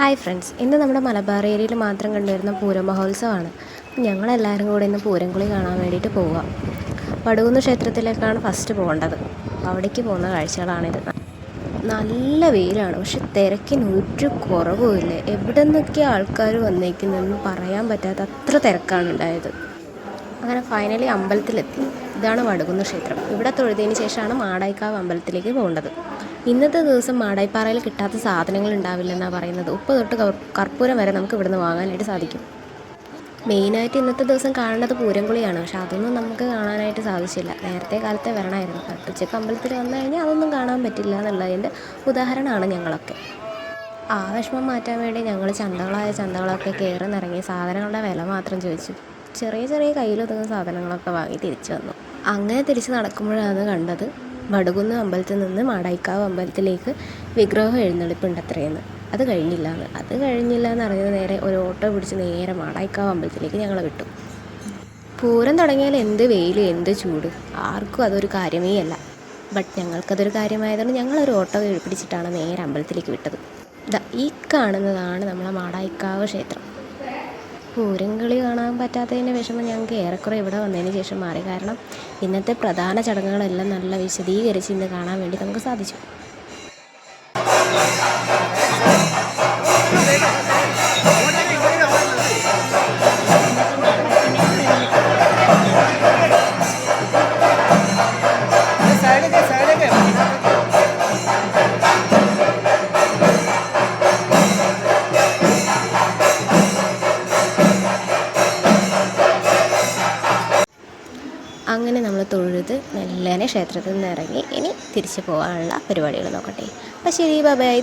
Hi friends, ഇന്ന് നമ്മുടെ മലബാർ ഏരിയയിൽ മാത്രം കണ്ടുവരുന്ന പൂരമഹോത്സവമാണ്. ഞങ്ങളെല്ലാവരും കൂടെ ഇന്ന് പൂരംകുളി കാണാൻ വേണ്ടിയിട്ട് പോവുക. വടുകുന്ന് ക്ഷേത്രത്തിലേക്കാണ് ഫസ്റ്റ് പോകേണ്ടത്. അവിടേക്ക് പോകുന്ന കാഴ്ചകളാണിത്. നല്ല വെയിലാണ്, പക്ഷെ തിരക്കിന് ഒരു കുറവുമില്ല. എവിടെ നിന്നൊക്കെ ആൾക്കാർ വന്നേക്കുന്നതെന്ന് പറയാൻ പറ്റാത്ത അത്ര തിരക്കാണ് ഉണ്ടായത്. അങ്ങനെ ഫൈനലി അമ്പലത്തിലെത്തി. ഇതാണ് വടുകുന്ന് ക്ഷേത്രം. ഇവിടെ തൊഴുതിന് ശേഷമാണ് മാടായിക്കാവ് അമ്പലത്തിലേക്ക് പോകേണ്ടത്. ഇന്നത്തെ ദിവസം മാടായിപ്പാറയിൽ കിട്ടാത്ത സാധനങ്ങൾ ഉണ്ടാവില്ലെന്നാണ് പറയുന്നത്. ഉപ്പ് തൊട്ട് കർപ്പൂരം വരെ നമുക്ക് ഇവിടുന്ന് വാങ്ങാനായിട്ട് സാധിക്കും. മെയിനായിട്ട് ഇന്നത്തെ ദിവസം കാണേണ്ടത് പൂരംകുളിയാണ്. പക്ഷെ അതൊന്നും നമുക്ക് കാണാനായിട്ട് സാധിച്ചില്ല. നേരത്തെ കാലത്തെ വരണമായിരുന്നു. ഉച്ചയ്ക്ക് അമ്പലത്തിൽ വന്നു കഴിഞ്ഞാൽ അതൊന്നും കാണാൻ പറ്റില്ല എന്നുള്ളതിൻ്റെ ഉദാഹരണമാണ് ഞങ്ങളൊക്കെ. ആ വിഷമം മാറ്റാൻ വേണ്ടി ഞങ്ങൾ ചന്തകളൊക്കെ കയറി നിറങ്ങി സാധനങ്ങളുടെ വില മാത്രം ചോദിച്ചു. ചെറിയ ചെറിയ കയ്യിലൊതുങ്ങുന്ന സാധനങ്ങളൊക്കെ വാങ്ങി തിരിച്ചു വന്നു. അങ്ങനെ തിരിച്ച് നടക്കുമ്പോഴാണ് കണ്ടത് വടുകുന്ന് അമ്പലത്തിൽ നിന്ന് മാടായിക്കാവ് അമ്പലത്തിലേക്ക് വിഗ്രഹം എഴുന്നള്ളിപ്പുണ്ടത്രയെന്ന്. അത് കഴിഞ്ഞില്ല എന്ന് അറിഞ്ഞത് നേരെ ഒരു ഓട്ടോ പിടിച്ച് നേരെ മാടായിക്കാവ് അമ്പലത്തിലേക്ക് ഞങ്ങളെ വിട്ടു. പൂരം തുടങ്ങിയാൽ എന്ത് വെയിൽ എന്ത് ചൂട്, ആർക്കും അതൊരു കാര്യമേ അല്ല. ബട്ട് ഞങ്ങൾക്കതൊരു കാര്യമായതുകൊണ്ട് ഞങ്ങളൊരു ഓട്ടോ പിടിച്ചിട്ടാണ് നേരെ അമ്പലത്തിലേക്ക് വിട്ടത്. ഈ കാണുന്നതാണ് നമ്മളെ മാടായിക്കാവ് ക്ഷേത്രം. പൂരംകളി കാണാൻ പറ്റാത്തതിൻ്റെ വിഷമം ഞങ്ങൾക്ക് ഏറെക്കുറെ ഇവിടെ വന്നതിന് ശേഷം മാറി. കാരണം ഇന്നത്തെ പ്രധാന ചടങ്ങുകളെല്ലാം നല്ല വിശദീകരിച്ച് ഇന്ന് കാണാൻ വേണ്ടി നമുക്ക് സാധിച്ചു. അങ്ങനെ നമ്മൾ തൊഴുത് മെല്ലനെ ക്ഷേത്രത്തിൽ നിന്ന് ഇറങ്ങി ഇനി തിരിച്ചു പോകാനുള്ള പരിപാടികൾ നോക്കട്ടെ. അപ്പോൾ ശരി, ബൈ.